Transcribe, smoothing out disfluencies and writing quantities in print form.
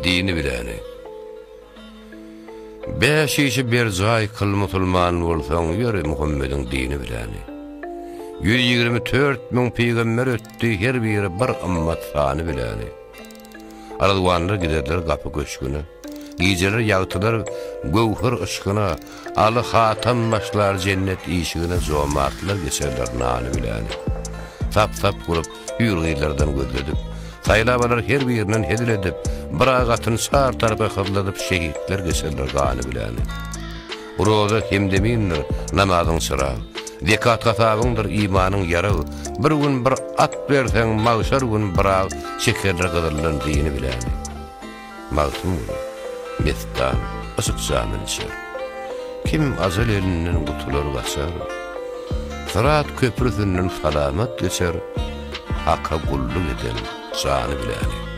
dini bileni. 5 işi bir zay kıl musulman bolsaň ýöre Muhammediň dini bileni. 124 000 peýgamber ötdi, her biri bir ummat sany bileni. Aralwanlar giderler gapy köşküne. Gijeler ýagtylar gowhur ışkyna, aly hatam başlar cennet işigine zomatlar geçerler nany bileni. Tap kurup ýürgýlerden gözledip, saylabalar her birinden hedil edip, bir agatyn sar tarafa kybladyp şehitler geçerler gany bileni. Roza kim demindir namazyň sıra. Zekat gasabyňdyr imanyň ýaragy. Bir gün bir at berseň, magşar gün bir şekerler gydyrlan dini bileni. Magşum, mestan, asyk zaman içer. Kim azal elinden gutular gaçar. Sırat köprüsünden salamat geçer. Hakka gulluk eden sany bileni.